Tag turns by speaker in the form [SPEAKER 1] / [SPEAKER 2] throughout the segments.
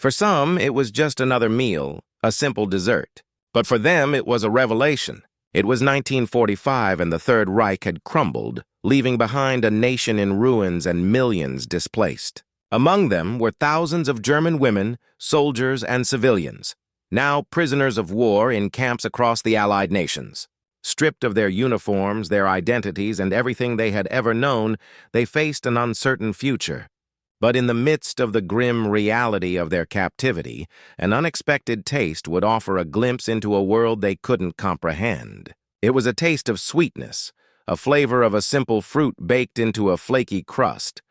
[SPEAKER 1] For some, it was just another meal, a simple dessert. But for them, it was a revelation. It was 1945 and the Third Reich had crumbled, leaving behind a nation in ruins and millions displaced. Among them were thousands of German women, soldiers, and civilians, now prisoners of war in camps across the Allied nations. Stripped of their uniforms, their identities, and everything they had ever known, they faced an uncertain future. But in the midst of the grim reality of their captivity, an unexpected taste would offer a glimpse into a world they couldn't comprehend. It was a taste of sweetness, a flavor of a simple fruit baked into a flaky crust,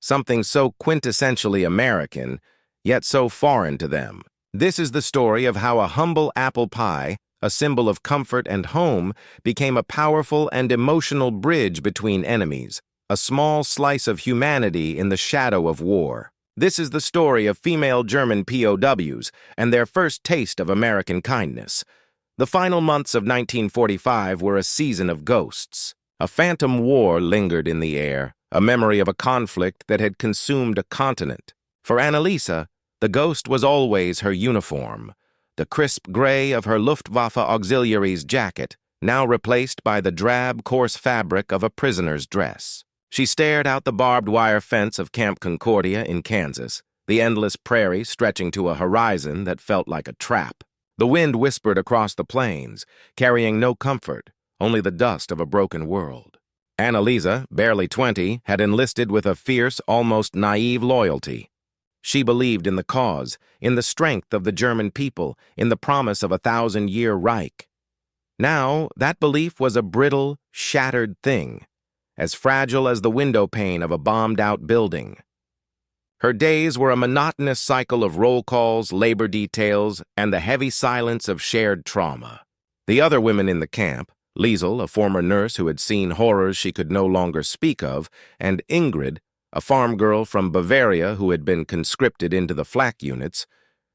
[SPEAKER 1] something so quintessentially American, yet so foreign to them. This is the story of how a humble apple pie, a symbol of comfort and home, became a powerful and emotional bridge between enemies, a small slice of humanity in the shadow of war. This is the story of female German POWs and their first taste of American kindness. The final months of 1945 were a season of ghosts. A phantom war lingered in the air, a memory of a conflict that had consumed a continent. For Annalisa, the ghost was always her uniform, the crisp gray of her Luftwaffe auxiliary's jacket, now replaced by the drab, coarse fabric of a prisoner's dress. She stared out the barbed wire fence of Camp Concordia in Kansas, the endless prairie stretching to a horizon that felt like a trap. The wind whispered across the plains, carrying no comfort, only the dust of a broken world. Annalisa, barely 20, had enlisted with a fierce, almost naive loyalty. She believed in the cause, in the strength of the German people, in the promise of a 1,000-year Reich. Now, that belief was a brittle, shattered thing, as fragile as the window pane of a bombed-out building. Her days were a monotonous cycle of roll calls, labor details, and the heavy silence of shared trauma. The other women in the camp, Liesel, a former nurse who had seen horrors she could no longer speak of, and Ingrid, a farm girl from Bavaria who had been conscripted into the flak units,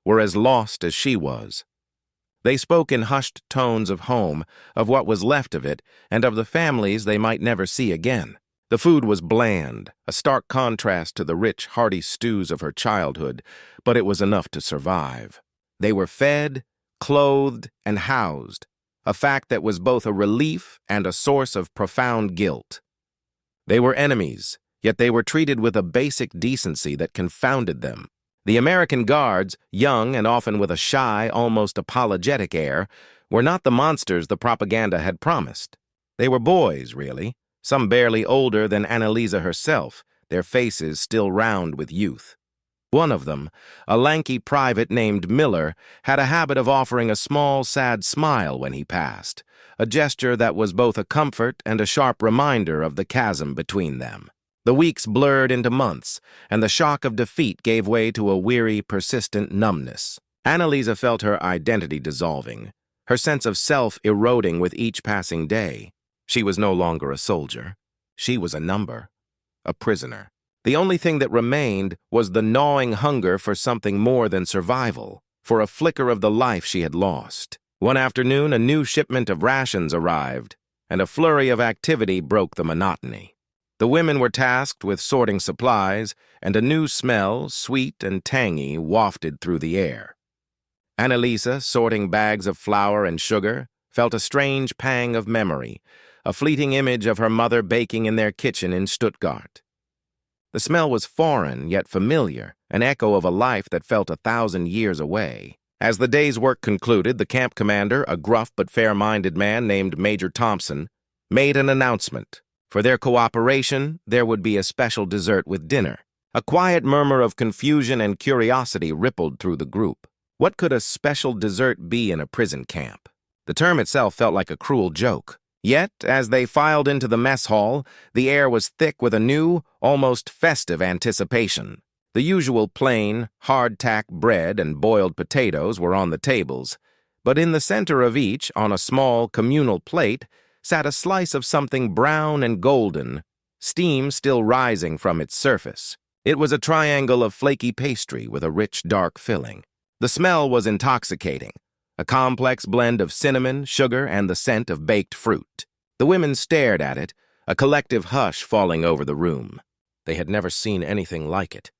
[SPEAKER 1] were as lost as she was. They spoke in hushed tones of home, of what was left of it, and of the families they might never see again. The food was bland, a stark contrast to the rich, hearty stews of her childhood, but it was enough to survive. They were fed, clothed, and housed, a fact that was both a relief and a source of profound guilt. They were enemies, yet they were treated with a basic decency that confounded them. The American guards, young and often with a shy, almost apologetic air, were not the monsters the propaganda had promised. They were boys, really, some barely older than Annalisa herself, their faces still round with youth. One of them, a lanky private named Miller, had a habit of offering a small, sad smile when he passed, a gesture that was both a comfort and a sharp reminder of the chasm between them. The weeks blurred into months, and the shock of defeat gave way to a weary, persistent numbness. Annalisa felt her identity dissolving, her sense of self eroding with each passing day. She was no longer a soldier. She was a number, a prisoner. The only thing that remained was the gnawing hunger for something more than survival, for a flicker of the life she had lost. One afternoon, a new shipment of rations arrived, and a flurry of activity broke the monotony. The women were tasked with sorting supplies, and a new smell, sweet and tangy, wafted through the air. Annalisa, sorting bags of flour and sugar, felt a strange pang of memory, a fleeting image of her mother baking in their kitchen in Stuttgart. The smell was foreign, yet familiar, an echo of a life that felt 1,000 years away. As the day's work concluded, the camp commander, a gruff but fair-minded man named Major Thompson, made an announcement. For their cooperation, there would be a special dessert with dinner. A quiet murmur of confusion and curiosity rippled through the group. What could a special dessert be in a prison camp? The term itself felt like a cruel joke. Yet, as they filed into the mess hall, the air was thick with a new, almost festive anticipation. The usual plain, hardtack bread and boiled potatoes were on the tables, but in the center of each, on a small communal plate, sat a slice of something brown and golden, steam still rising from its surface. It was a triangle of flaky pastry with a rich, dark filling. The smell was intoxicating, a complex blend of cinnamon, sugar, and the scent of baked fruit. The women stared at it, a collective hush falling over the room. They had never seen anything like it.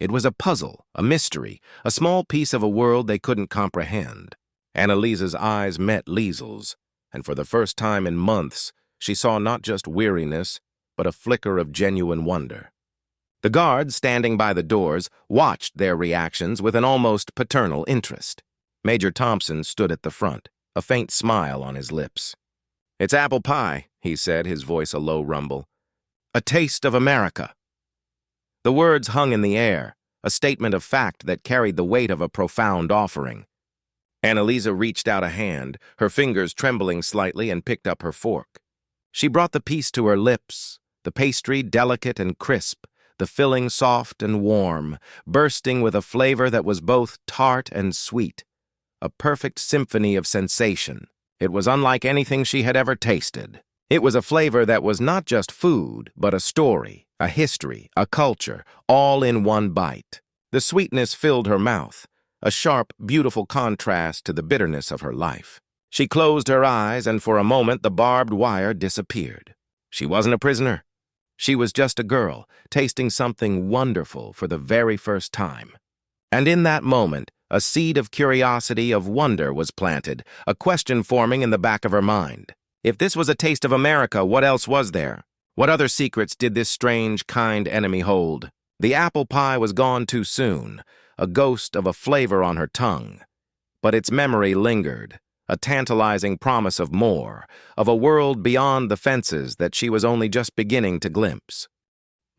[SPEAKER 1] It was a puzzle, a mystery, a small piece of a world they couldn't comprehend. Annalise's eyes met Liesel's, and for the first time in months, she saw not just weariness, but a flicker of genuine wonder. The guards standing by the doors watched their reactions with an almost paternal interest. Major Thompson stood at the front, a faint smile on his lips. "It's apple pie," he said, his voice a low rumble. "A taste of America." The words hung in the air, a statement of fact that carried the weight of a profound offering. Annalise reached out a hand, her fingers trembling slightly, and picked up her fork. She brought the piece to her lips, the pastry delicate and crisp, the filling soft and warm, bursting with a flavor that was both tart and sweet, a perfect symphony of sensation. It was unlike anything she had ever tasted. It was a flavor that was not just food, but a story, a history, a culture, all in one bite. The sweetness filled her mouth, a sharp, beautiful contrast to the bitterness of her life. She closed her eyes, and for a moment the barbed wire disappeared. She wasn't a prisoner. She was just a girl, tasting something wonderful for the very first time. And in that moment, a seed of curiosity, of wonder was planted, a question forming in the back of her mind. If this was a taste of America, what else was there? What other secrets did this strange, kind enemy hold? The apple pie was gone too soon, a ghost of a flavor on her tongue. But its memory lingered, a tantalizing promise of more, of a world beyond the fences that she was only just beginning to glimpse.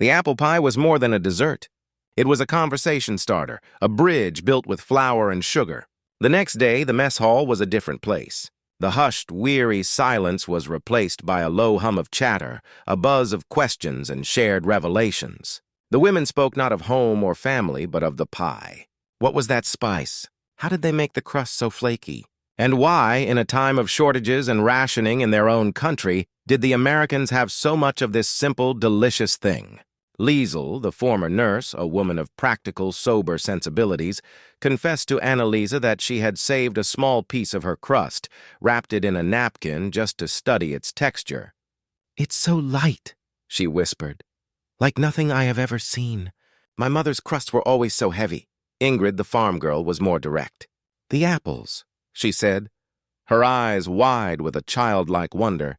[SPEAKER 1] The apple pie was more than a dessert. It was a conversation starter, a bridge built with flour and sugar. The next day, the mess hall was a different place. The hushed, weary silence was replaced by a low hum of chatter, a buzz of questions and shared revelations. The women spoke not of home or family, but of the pie. What was that spice? How did they make the crust so flaky? And why, in a time of shortages and rationing in their own country, did the Americans have so much of this simple, delicious thing? Liesel, the former nurse, a woman of practical, sober sensibilities, confessed to Annalise that she had saved a small piece of her crust, wrapped it in a napkin just to study its texture. "It's so light," she whispered, "like nothing I have ever seen. My mother's crusts were always so heavy." Ingrid, the farm girl, was more direct. "The apples," she said, her eyes wide with a childlike wonder.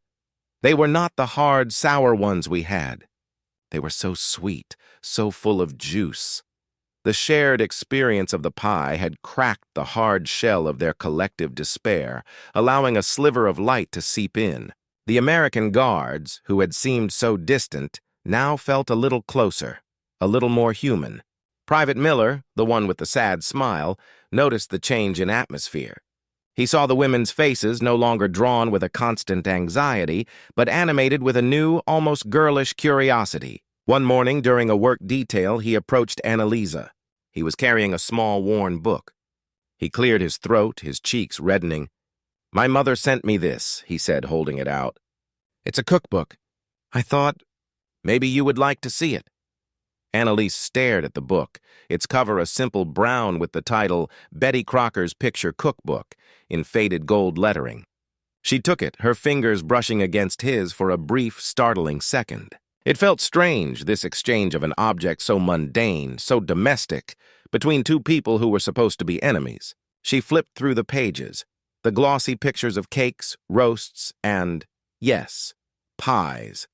[SPEAKER 1] "They were not the hard, sour ones we had. They were so sweet, so full of juice." The shared experience of the pie had cracked the hard shell of their collective despair, allowing a sliver of light to seep in. The American guards, who had seemed so distant, now felt a little closer, a little more human. Private Miller, the one with the sad smile, noticed the change in atmosphere. He saw the women's faces no longer drawn with a constant anxiety, but animated with a new, almost girlish curiosity. One morning during a work detail, he approached Annalise. He was carrying a small, worn book. He cleared his throat, his cheeks reddening. "My mother sent me this," he said, holding it out. "It's a cookbook. I thought maybe you would like to see it." Annalise stared at the book, its cover a simple brown with the title Betty Crocker's Picture Cookbook in faded gold lettering. She took it, her fingers brushing against his for a brief, startling second. It felt strange, this exchange of an object so mundane, so domestic, between two people who were supposed to be enemies. She flipped through the pages, the glossy pictures of cakes, roasts, and, yes, pies.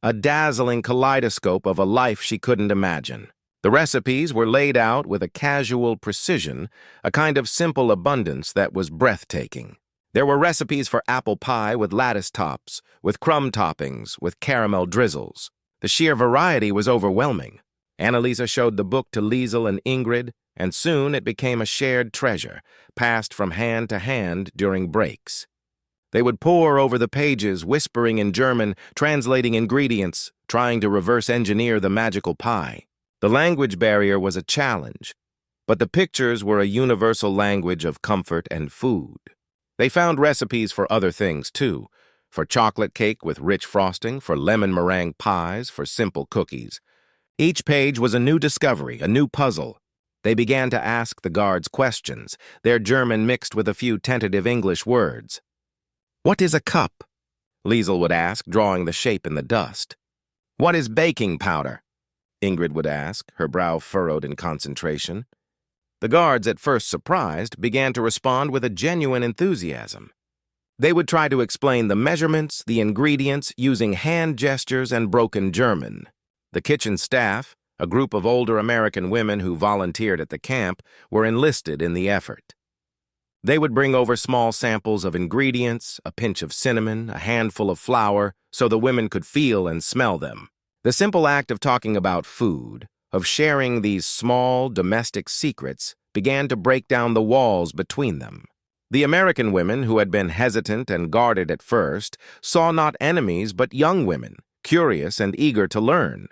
[SPEAKER 1] A dazzling kaleidoscope of a life she couldn't imagine. The recipes were laid out with a casual precision, a kind of simple abundance that was breathtaking. There were recipes for apple pie with lattice tops, with crumb toppings, with caramel drizzles. The sheer variety was overwhelming. Annalise showed the book to Liesel and Ingrid, and soon it became a shared treasure, passed from hand to hand during breaks. They would pore over the pages, whispering in German, translating ingredients, trying to reverse engineer the magical pie. The language barrier was a challenge, but the pictures were a universal language of comfort and food. They found recipes for other things, too, for chocolate cake with rich frosting, for lemon meringue pies, for simple cookies. Each page was a new discovery, a new puzzle. They began to ask the guards questions, their German mixed with a few tentative English words. "What is a cup?" Liesel would ask, drawing the shape in the dust. "What is baking powder?" Ingrid would ask, her brow furrowed in concentration. The guards, at first surprised, began to respond with a genuine enthusiasm. They would try to explain the measurements, the ingredients, using hand gestures and broken German. The kitchen staff, a group of older American women who volunteered at the camp, were enlisted in the effort. They would bring over small samples of ingredients, a pinch of cinnamon, a handful of flour, so the women could feel and smell them. The simple act of talking about food, of sharing these small domestic secrets, began to break down the walls between them. The American women, who had been hesitant and guarded at first, saw not enemies but young women, curious and eager to learn.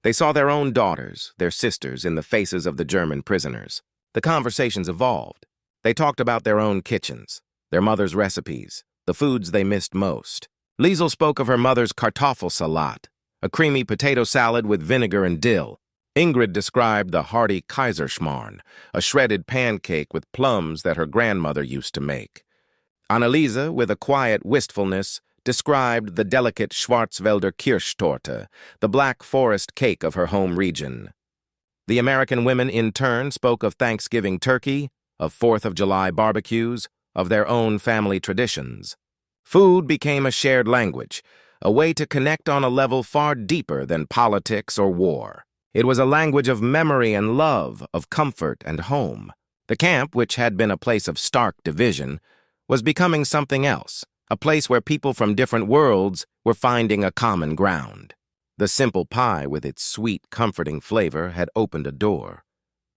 [SPEAKER 1] They saw their own daughters, their sisters, in the faces of the German prisoners. The conversations evolved. They talked about their own kitchens, their mother's recipes, the foods they missed most. Liesel spoke of her mother's Kartoffelsalat, a creamy potato salad with vinegar and dill. Ingrid described the hearty Kaiserschmarrn, a shredded pancake with plums that her grandmother used to make. Anneliese, with a quiet wistfulness, described the delicate Schwarzwälder Kirschtorte, the black forest cake of her home region. The American women, in turn, spoke of Thanksgiving turkey, of 4th of July barbecues, of their own family traditions. Food became a shared language, a way to connect on a level far deeper than politics or war. It was a language of memory and love, of comfort and home. The camp, which had been a place of stark division, was becoming something else, a place where people from different worlds were finding a common ground. The simple pie, with its sweet, comforting flavor, had opened a door.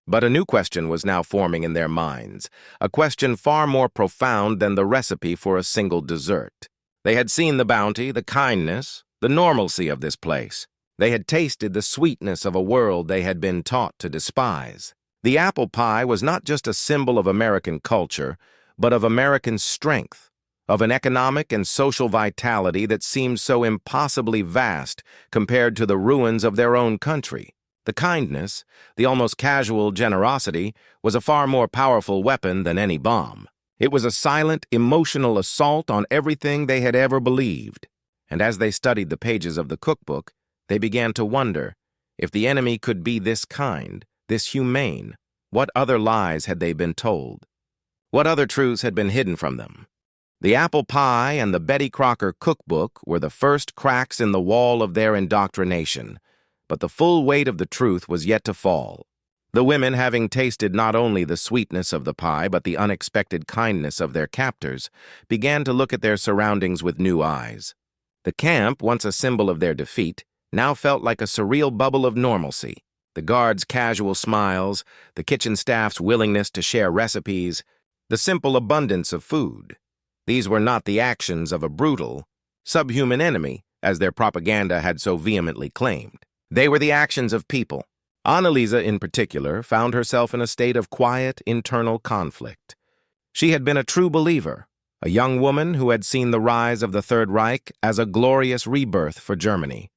[SPEAKER 1] But a new question was now forming in their minds, a question far more profound than the recipe for a single dessert. They had seen the bounty, the kindness, the normalcy of this place. They had tasted the sweetness of a world they had been taught to despise. The apple pie was not just a symbol of American culture, but of American strength, of an economic and social vitality that seemed so impossibly vast compared to the ruins of their own country. The kindness, the almost casual generosity, was a far more powerful weapon than any bomb. It was a silent, emotional assault on everything they had ever believed. And as they studied the pages of the cookbook, they began to wonder, if the enemy could be this kind, this humane, what other lies had they been told? What other truths had been hidden from them? The apple pie and the Betty Crocker cookbook were the first cracks in the wall of their indoctrination, but the full weight of the truth was yet to fall. The women, having tasted not only the sweetness of the pie but the unexpected kindness of their captors, began to look at their surroundings with new eyes. The camp, once a symbol of their defeat, now felt like a surreal bubble of normalcy. The guards' casual smiles, the kitchen staff's willingness to share recipes, the simple abundance of food. These were not the actions of a brutal, subhuman enemy, as their propaganda had so vehemently claimed. They were the actions of people. Anneliese, in particular, found herself in a state of quiet, internal conflict. She had been a true believer, a young woman who had seen the rise of the Third Reich as a glorious rebirth for Germany.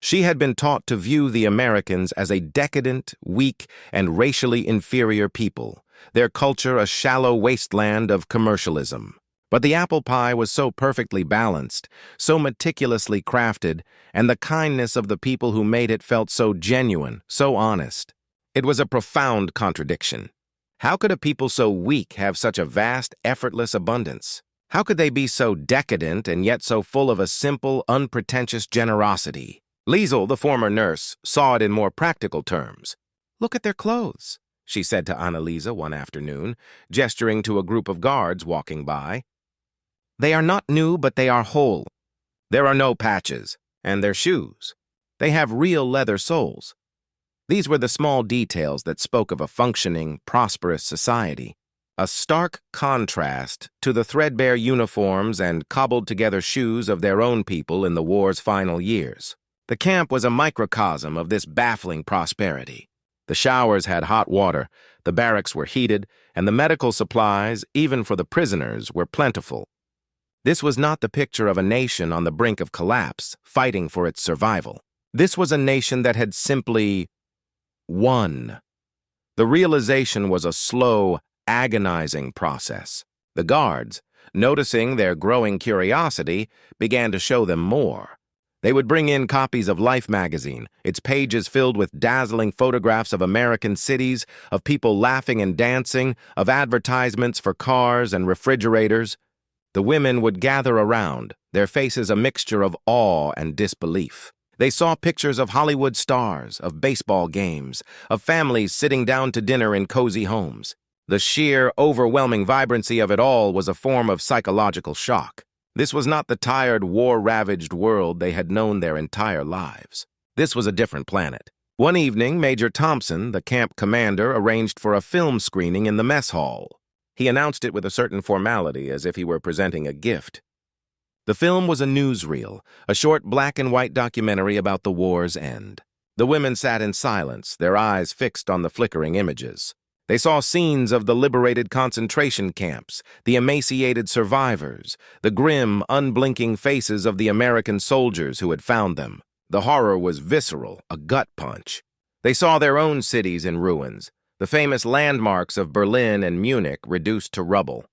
[SPEAKER 1] She had been taught to view the Americans as a decadent, weak, and racially inferior people, their culture a shallow wasteland of commercialism. But the apple pie was so perfectly balanced, so meticulously crafted, and the kindness of the people who made it felt so genuine, so honest. It was a profound contradiction. How could a people so weak have such a vast, effortless abundance? How could they be so decadent and yet so full of a simple, unpretentious generosity? Liesel, the former nurse, saw it in more practical terms. "Look at their clothes," she said to Anneliese one afternoon, gesturing to a group of guards walking by. "They are not new, but they are whole. There are no patches, and their shoes. They have real leather soles." These were the small details that spoke of a functioning, prosperous society, a stark contrast to the threadbare uniforms and cobbled-together shoes of their own people in the war's final years. The camp was a microcosm of this baffling prosperity. The showers had hot water, the barracks were heated, and the medical supplies, even for the prisoners, were plentiful. This was not the picture of a nation on the brink of collapse, fighting for its survival. This was a nation that had simply won. The realization was a slow, agonizing process. The guards, noticing their growing curiosity, began to show them more. They would bring in copies of Life magazine, its pages filled with dazzling photographs of American cities, of people laughing and dancing, of advertisements for cars and refrigerators. The women would gather around, their faces a mixture of awe and disbelief. They saw pictures of Hollywood stars, of baseball games, of families sitting down to dinner in cozy homes. The sheer, overwhelming vibrancy of it all was a form of psychological shock. This was not the tired, war-ravaged world they had known their entire lives. This was a different planet. One evening, Major Thompson, the camp commander, arranged for a film screening in the mess hall. He announced it with a certain formality, as if he were presenting a gift. The film was a newsreel, a short black-and-white documentary about the war's end. The women sat in silence, their eyes fixed on the flickering images. They saw scenes of the liberated concentration camps, the emaciated survivors, the grim, unblinking faces of the American soldiers who had found them. The horror was visceral, a gut punch. They saw their own cities in ruins, the famous landmarks of Berlin and Munich reduced to rubble.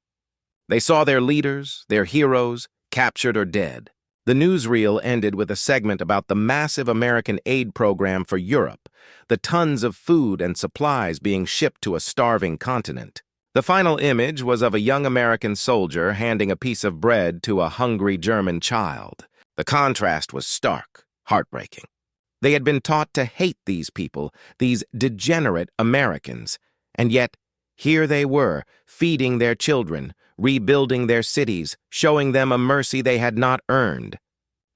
[SPEAKER 1] They saw their leaders, their heroes, captured or dead. The newsreel ended with a segment about the massive American aid program for Europe, the tons of food and supplies being shipped to a starving continent. The final image was of a young American soldier handing a piece of bread to a hungry German child. The contrast was stark, heartbreaking. They had been taught to hate these people, these degenerate Americans, and yet here they were, feeding their children, rebuilding their cities, showing them a mercy they had not earned.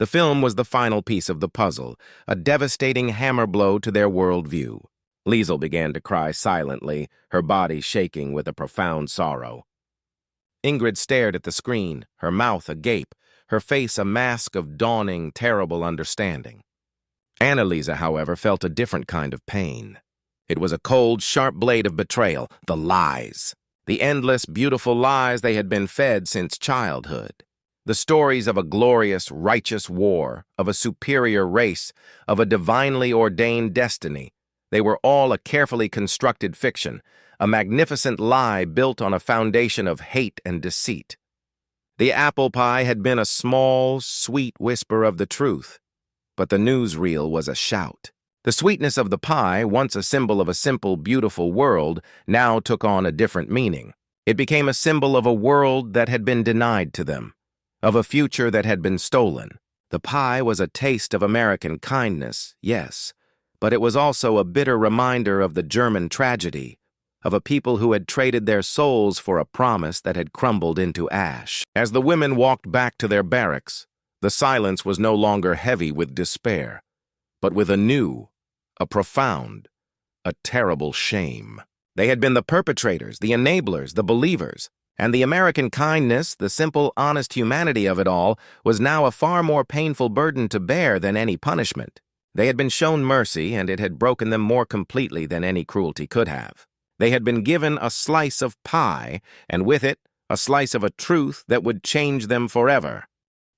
[SPEAKER 1] The film was the final piece of the puzzle, a devastating hammer blow to their worldview. Liesel began to cry silently, her body shaking with a profound sorrow. Ingrid stared at the screen, her mouth agape, her face a mask of dawning, terrible understanding. Annalisa, however, felt a different kind of pain. It was a cold, sharp blade of betrayal, the lies. The endless, beautiful lies they had been fed since childhood. The stories of a glorious, righteous war, of a superior race, of a divinely ordained destiny. They were all a carefully constructed fiction, a magnificent lie built on a foundation of hate and deceit. The apple pie had been a small, sweet whisper of the truth, but the newsreel was a shout. The sweetness of the pie, once a symbol of a simple, beautiful world, now took on a different meaning. It became a symbol of a world that had been denied to them, of a future that had been stolen. The pie was a taste of American kindness, yes, but it was also a bitter reminder of the German tragedy, of a people who had traded their souls for a promise that had crumbled into ash. As the women walked back to their barracks, the silence was no longer heavy with despair, but with a profound, a terrible shame. They had been the perpetrators, the enablers, the believers, and the American kindness, the simple, honest humanity of it all, was now a far more painful burden to bear than any punishment. They had been shown mercy, and it had broken them more completely than any cruelty could have. They had been given a slice of pie, and with it, a slice of a truth that would change them forever.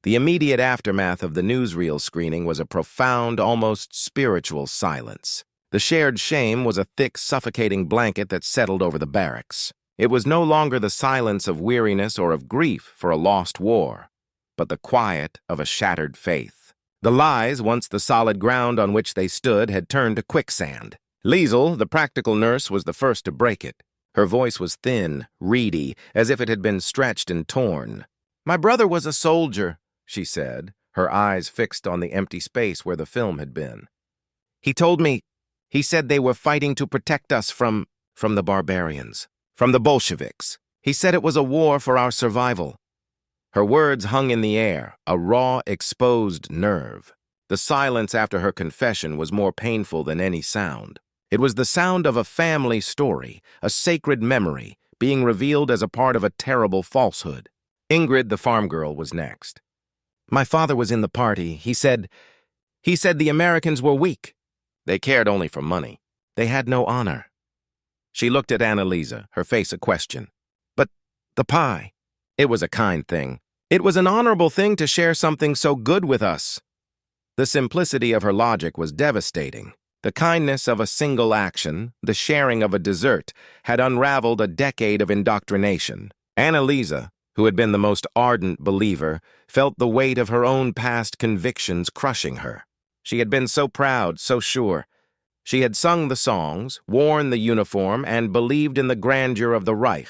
[SPEAKER 1] The immediate aftermath of the newsreel screening was a profound, almost spiritual silence. The shared shame was a thick, suffocating blanket that settled over the barracks. It was no longer the silence of weariness or of grief for a lost war, but the quiet of a shattered faith. The lies, once the solid ground on which they stood, had turned to quicksand. Liesel, the practical nurse, was the first to break it. Her voice was thin, reedy, as if it had been stretched and torn. "My brother was a soldier," she said, her eyes fixed on the empty space where the film had been. He said they were fighting to protect us from the barbarians, from the Bolsheviks. He said it was a war for our survival." Her words hung in the air, a raw, exposed nerve. The silence after her confession was more painful than any sound. It was the sound of a family story, a sacred memory, being revealed as a part of a terrible falsehood. Ingrid, the farm girl, was next. "My father was in the party. He said the Americans were weak. They cared only for money. They had no honor." She looked at Annalisa, her face a question. "But the pie, it was a kind thing. It was an honorable thing to share something so good with us." The simplicity of her logic was devastating. The kindness of a single action, the sharing of a dessert, had unraveled a decade of indoctrination. Annalisa, who had been the most ardent believer, felt the weight of her own past convictions crushing her. She had been so proud, so sure. She had sung the songs, worn the uniform, and believed in the grandeur of the Reich.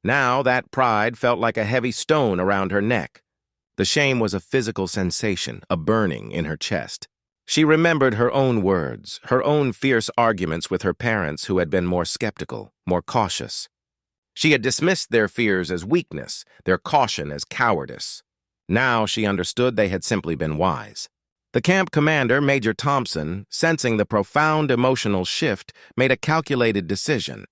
[SPEAKER 1] Now that pride felt like a heavy stone around her neck. The shame was a physical sensation, a burning in her chest. She remembered her own words, her own fierce arguments with her parents who had been more skeptical, more cautious. She had dismissed their fears as weakness, their caution as cowardice. Now she understood they had simply been wise. The camp commander, Major Thompson, sensing the profound emotional shift, made a calculated decision.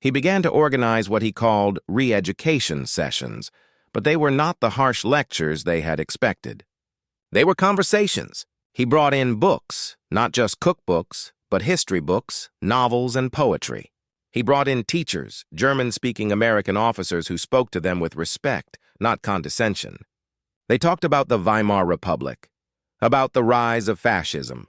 [SPEAKER 1] He began to organize what he called re-education sessions, but they were not the harsh lectures they had expected. They were conversations. He brought in books, not just cookbooks, but history books, novels, and poetry. He brought in teachers, German-speaking American officers who spoke to them with respect, not condescension. They talked about the Weimar Republic, about the rise of fascism,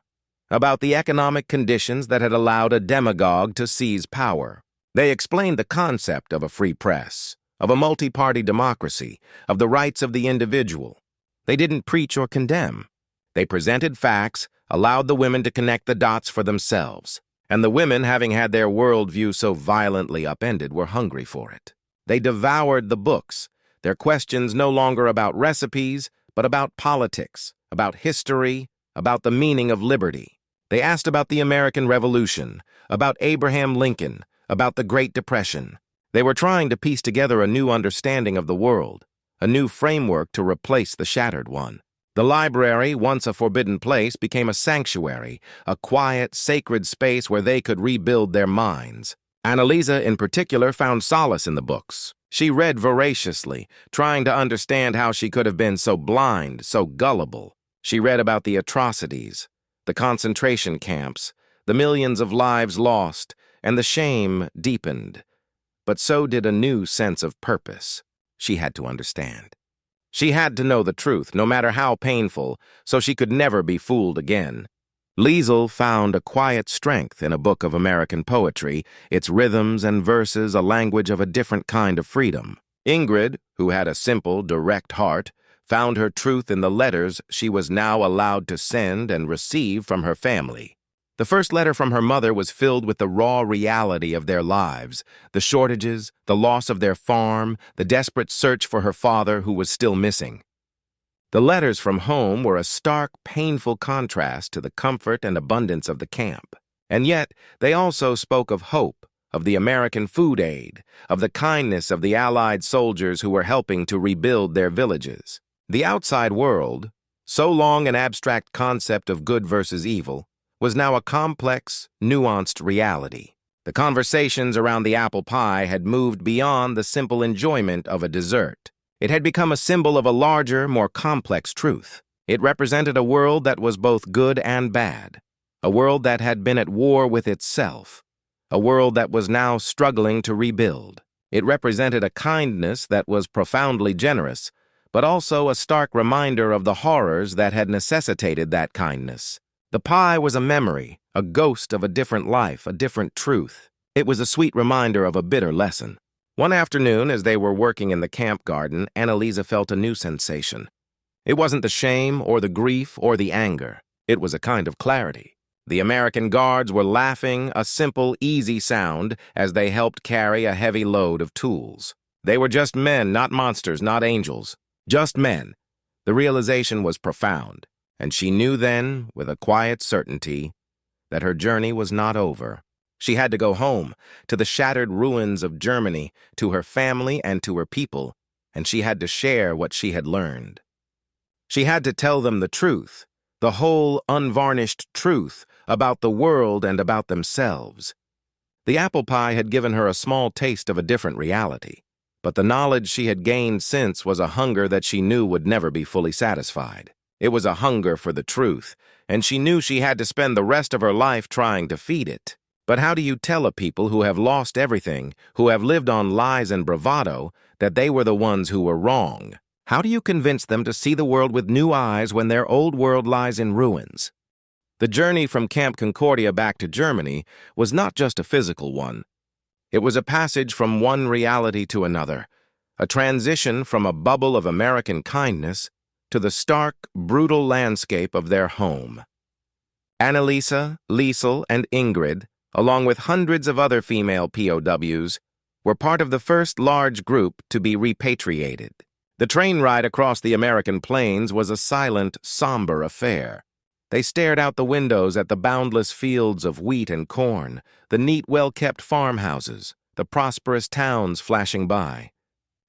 [SPEAKER 1] about the economic conditions that had allowed a demagogue to seize power. They explained the concept of a free press, of a multi-party democracy, of the rights of the individual. They didn't preach or condemn. They presented facts, allowed the women to connect the dots for themselves, and the women, having had their worldview so violently upended, were hungry for it. They devoured the books, their questions no longer about recipes, but about politics, about history, about the meaning of liberty. They asked about the American Revolution, about Abraham Lincoln, about the Great Depression. They were trying to piece together a new understanding of the world, a new framework to replace the shattered one. The library, once a forbidden place, became a sanctuary, a quiet, sacred space where they could rebuild their minds. Annalisa, in particular, found solace in the books. She read voraciously, trying to understand how she could have been so blind, so gullible. She read about the atrocities, the concentration camps, the millions of lives lost, and the shame deepened. But so did a new sense of purpose. She had to understand. She had to know the truth, no matter how painful, so she could never be fooled again. Liesel found a quiet strength in a book of American poetry, its rhythms and verses a language of a different kind of freedom. Ingrid, who had a simple, direct heart, found her truth in the letters she was now allowed to send and receive from her family. The first letter from her mother was filled with the raw reality of their lives, the shortages, the loss of their farm, the desperate search for her father who was still missing. The letters from home were a stark, painful contrast to the comfort and abundance of the camp. And yet, they also spoke of hope, of the American food aid, of the kindness of the Allied soldiers who were helping to rebuild their villages. The outside world, so long an abstract concept of good versus evil, was now a complex, nuanced reality. The conversations around the apple pie had moved beyond the simple enjoyment of a dessert. It had become a symbol of a larger, more complex truth. It represented a world that was both good and bad, a world that had been at war with itself, a world that was now struggling to rebuild. It represented a kindness that was profoundly generous, but also a stark reminder of the horrors that had necessitated that kindness. The pie was a memory, a ghost of a different life, a different truth. It was a sweet reminder of a bitter lesson. One afternoon, as they were working in the camp garden, Annalisa felt a new sensation. It wasn't the shame or the grief or the anger. It was a kind of clarity. The American guards were laughing, a simple, easy sound, as they helped carry a heavy load of tools. They were just men, not monsters, not angels. Just men. The realization was profound. And she knew then, with a quiet certainty, that her journey was not over. She had to go home, to the shattered ruins of Germany, to her family and to her people, and she had to share what she had learned. She had to tell them the truth, the whole unvarnished truth about the world and about themselves. The apple pie had given her a small taste of a different reality, but the knowledge she had gained since was a hunger that she knew would never be fully satisfied. It was a hunger for the truth, and she knew she had to spend the rest of her life trying to feed it. But how do you tell a people who have lost everything, who have lived on lies and bravado, that they were the ones who were wrong? How do you convince them to see the world with new eyes when their old world lies in ruins? The journey from Camp Concordia back to Germany was not just a physical one. It was a passage from one reality to another, a transition from a bubble of American kindness to the stark, brutal landscape of their home. Annalisa, Liesel, and Ingrid, along with hundreds of other female POWs, were part of the first large group to be repatriated. The train ride across the American plains was a silent, somber affair. They stared out the windows at the boundless fields of wheat and corn, the neat, well-kept farmhouses, the prosperous towns flashing by.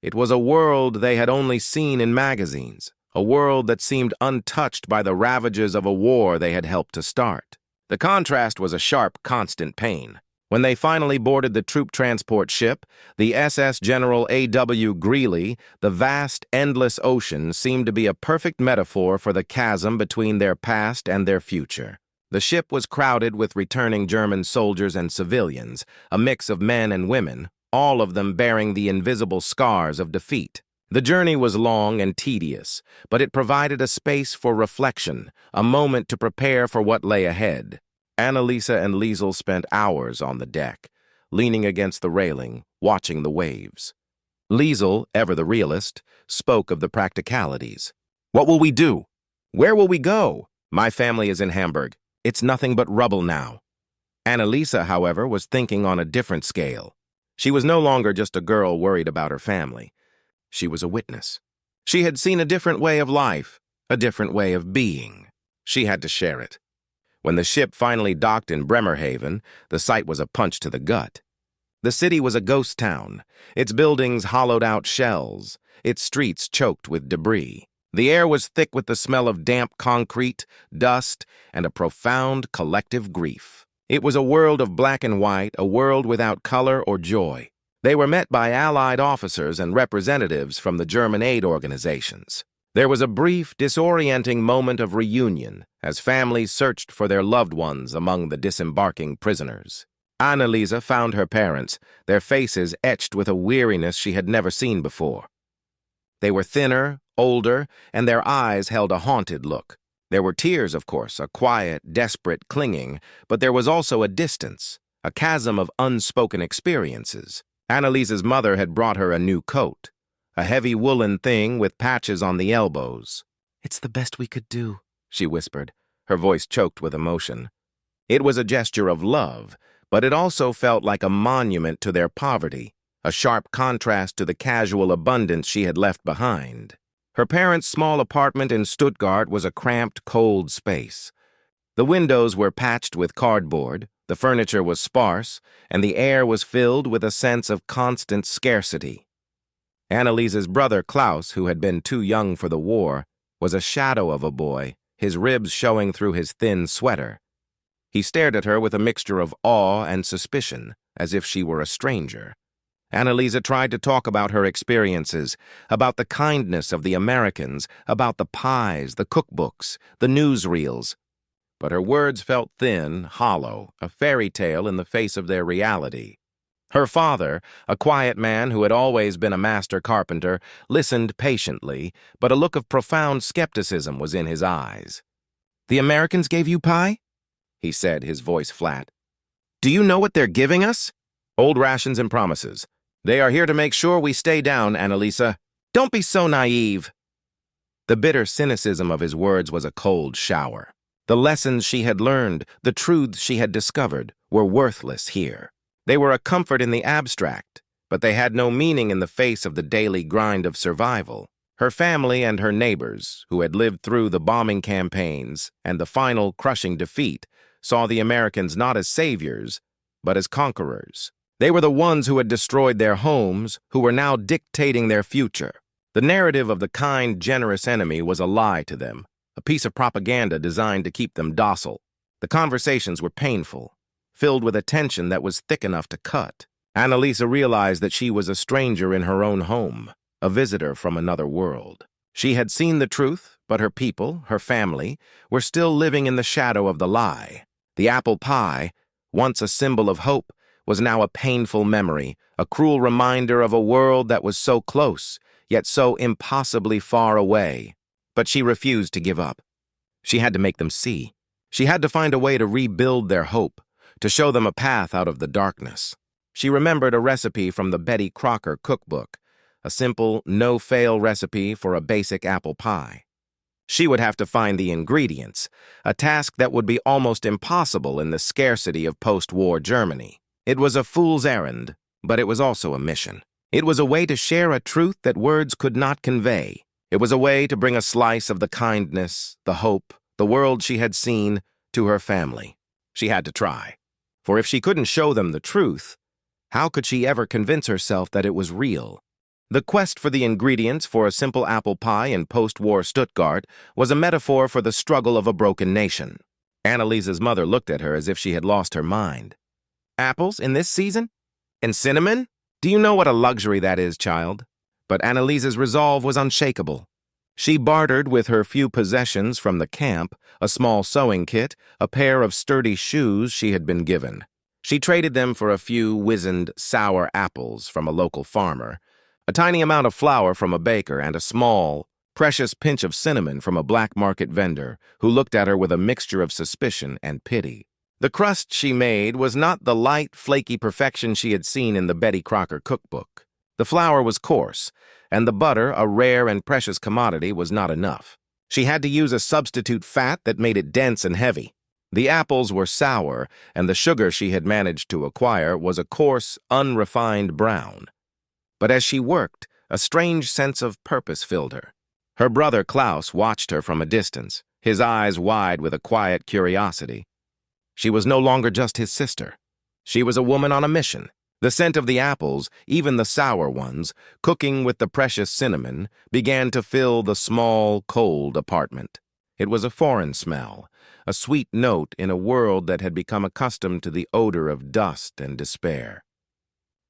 [SPEAKER 1] It was a world they had only seen in magazines, a world that seemed untouched by the ravages of a war they had helped to start. The contrast was a sharp, constant pain. When they finally boarded the troop transport ship, the SS General A.W. Greeley, the vast, endless ocean seemed to be a perfect metaphor for the chasm between their past and their future. The ship was crowded with returning German soldiers and civilians, a mix of men and women, all of them bearing the invisible scars of defeat. The journey was long and tedious, but it provided a space for reflection, a moment to prepare for what lay ahead. Annalisa and Liesel spent hours on the deck, leaning against the railing, watching the waves. Liesel, ever the realist, spoke of the practicalities. "What will we do? Where will we go? My family is in Hamburg. It's nothing but rubble now." Annalisa, however, was thinking on a different scale. She was no longer just a girl worried about her family. She was a witness. She had seen a different way of life, a different way of being. She had to share it. When the ship finally docked in Bremerhaven, the sight was a punch to the gut. The city was a ghost town, its buildings hollowed-out shells, its streets choked with debris. The air was thick with the smell of damp concrete, dust, and a profound collective grief. It was a world of black and white, a world without color or joy. They were met by Allied officers and representatives from the German aid organizations. There was a brief, disorienting moment of reunion as families searched for their loved ones among the disembarking prisoners. Annalisa found her parents, their faces etched with a weariness she had never seen before. They were thinner, older, and their eyes held a haunted look. There were tears, of course, a quiet, desperate clinging, but there was also a distance, a chasm of unspoken experiences. Annalisa's mother had brought her a new coat, a heavy woolen thing with patches on the elbows. "It's the best we could do," she whispered, her voice choked with emotion. It was a gesture of love, but it also felt like a monument to their poverty, a sharp contrast to the casual abundance she had left behind. Her parents' small apartment in Stuttgart was a cramped, cold space. The windows were patched with cardboard, the furniture was sparse, and the air was filled with a sense of constant scarcity. Annalisa's brother Klaus, who had been too young for the war, was a shadow of a boy, his ribs showing through his thin sweater. He stared at her with a mixture of awe and suspicion, as if she were a stranger. Annalisa tried to talk about her experiences, about the kindness of the Americans, about the pies, the cookbooks, the newsreels. But her words felt thin, hollow, a fairy tale in the face of their reality. Her father, a quiet man who had always been a master carpenter, listened patiently, but a look of profound skepticism was in his eyes. "The Americans gave you pie?" he said, his voice flat. "Do you know what they're giving us?" "Old rations and promises. They are here to make sure we stay down, Annalisa. Don't be so naive." The bitter cynicism of his words was a cold shower. The lessons she had learned, the truths she had discovered, were worthless here. They were a comfort in the abstract, but they had no meaning in the face of the daily grind of survival. Her family and her neighbors, who had lived through the bombing campaigns and the final crushing defeat, saw the Americans not as saviors, but as conquerors. They were the ones who had destroyed their homes, who were now dictating their future. The narrative of the kind, generous enemy was a lie to them, a piece of propaganda designed to keep them docile. The conversations were painful, filled with a tension that was thick enough to cut. Annalisa realized that she was a stranger in her own home, a visitor from another world. She had seen the truth, but her people, her family, were still living in the shadow of the lie. The apple pie, once a symbol of hope, was now a painful memory, a cruel reminder of a world that was so close, yet so impossibly far away. But she refused to give up. She had to make them see. She had to find a way to rebuild their hope, to show them a path out of the darkness. She remembered a recipe from the Betty Crocker cookbook, a simple, no-fail recipe for a basic apple pie. She would have to find the ingredients, a task that would be almost impossible in the scarcity of post-war Germany. It was a fool's errand, but it was also a mission. It was a way to share a truth that words could not convey. It was a way to bring a slice of the kindness, the hope, the world she had seen to her family. She had to try. For if she couldn't show them the truth, how could she ever convince herself that it was real? The quest for the ingredients for a simple apple pie in post-war Stuttgart was a metaphor for the struggle of a broken nation. Annaliese's mother looked at her as if she had lost her mind. Apples in this season? And cinnamon? Do you know what a luxury that is, child? But Annaliese's resolve was unshakable. She bartered with her few possessions from the camp, a small sewing kit, a pair of sturdy shoes she had been given. She traded them for a few wizened, sour apples from a local farmer, a tiny amount of flour from a baker, and a small, precious pinch of cinnamon from a black market vendor who looked at her with a mixture of suspicion and pity. The crust she made was not the light, flaky perfection she had seen in the Betty Crocker cookbook. The flour was coarse, and the butter, a rare and precious commodity, was not enough. She had to use a substitute fat that made it dense and heavy. The apples were sour, and the sugar she had managed to acquire was a coarse, unrefined brown. But as she worked, a strange sense of purpose filled her. Her brother Klaus watched her from a distance, his eyes wide with a quiet curiosity. She was no longer just his sister. She was a woman on a mission. The scent of the apples, even the sour ones, cooking with the precious cinnamon, began to fill the small, cold apartment. It was a foreign smell, a sweet note in a world that had become accustomed to the odor of dust and despair.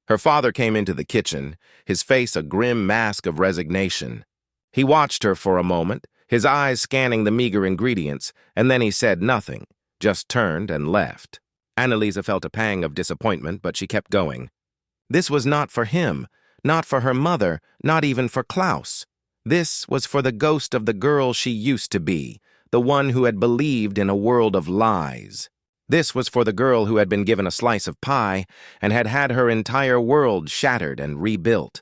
[SPEAKER 1] Her father came into the kitchen, his face a grim mask of resignation. He watched her for a moment, his eyes scanning the meager ingredients, and then he said nothing, just turned and left. Anneliese felt a pang of disappointment, but she kept going. This was not for him, not for her mother, not even for Klaus. This was for the ghost of the girl she used to be, the one who had believed in a world of lies. This was for the girl who had been given a slice of pie and had had her entire world shattered and rebuilt.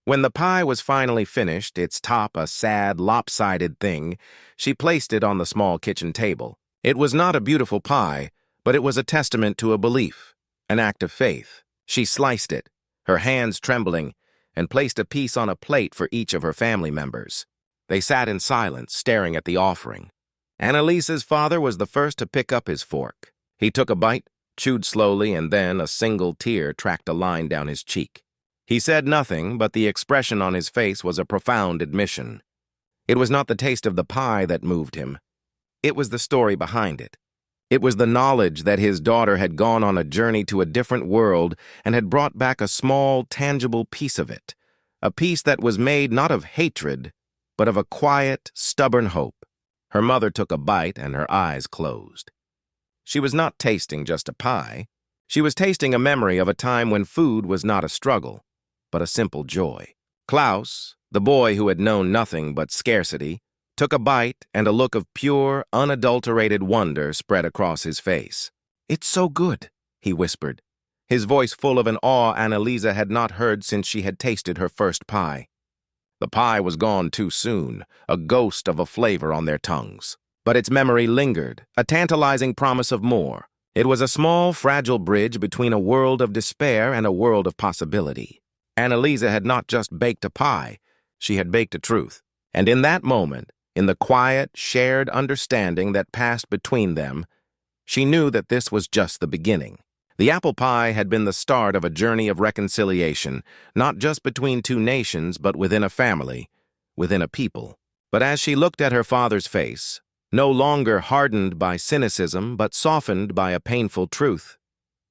[SPEAKER 1] When the pie was finally finished, its top a sad, lopsided thing, she placed it on the small kitchen table. It was not a beautiful pie, but it was a testament to a belief, an act of faith. She sliced it, her hands trembling, and placed a piece on a plate for each of her family members. They sat in silence, staring at the offering. Annaliese's father was the first to pick up his fork. He took a bite, chewed slowly, and then a single tear tracked a line down his cheek. He said nothing, but the expression on his face was a profound admission. It was not the taste of the pie that moved him. It was the story behind it. It was the knowledge that his daughter had gone on a journey to a different world and had brought back a small, tangible piece of it, a piece that was made not of hatred, but of a quiet, stubborn hope. Her mother took a bite and her eyes closed. She was not tasting just a pie. She was tasting a memory of a time when food was not a struggle, but a simple joy. Klaus, the boy who had known nothing but scarcity, took a bite and a look of pure, unadulterated wonder spread across his face. "It's so good," he whispered, his voice full of an awe Anneliese had not heard since she had tasted her first pie. The pie was gone too soon, a ghost of a flavor on their tongues. But its memory lingered, a tantalizing promise of more. It was a small, fragile bridge between a world of despair and a world of possibility. Annalise had not just baked a pie, she had baked a truth. And in that moment, in the quiet, shared understanding that passed between them, she knew that this was just the beginning. The apple pie had been the start of a journey of reconciliation, not just between two nations, but within a family, within a people. But as she looked at her father's face, no longer hardened by cynicism, but softened by a painful truth,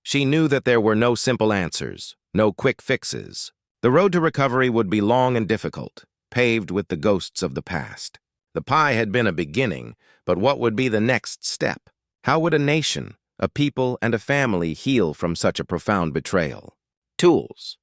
[SPEAKER 1] she knew that there were no simple answers, no quick fixes. The road to recovery would be long and difficult, paved with the ghosts of the past. The pie had been a beginning, but what would be the next step? How would a nation, a people, and a family heal from such a profound betrayal? Tools.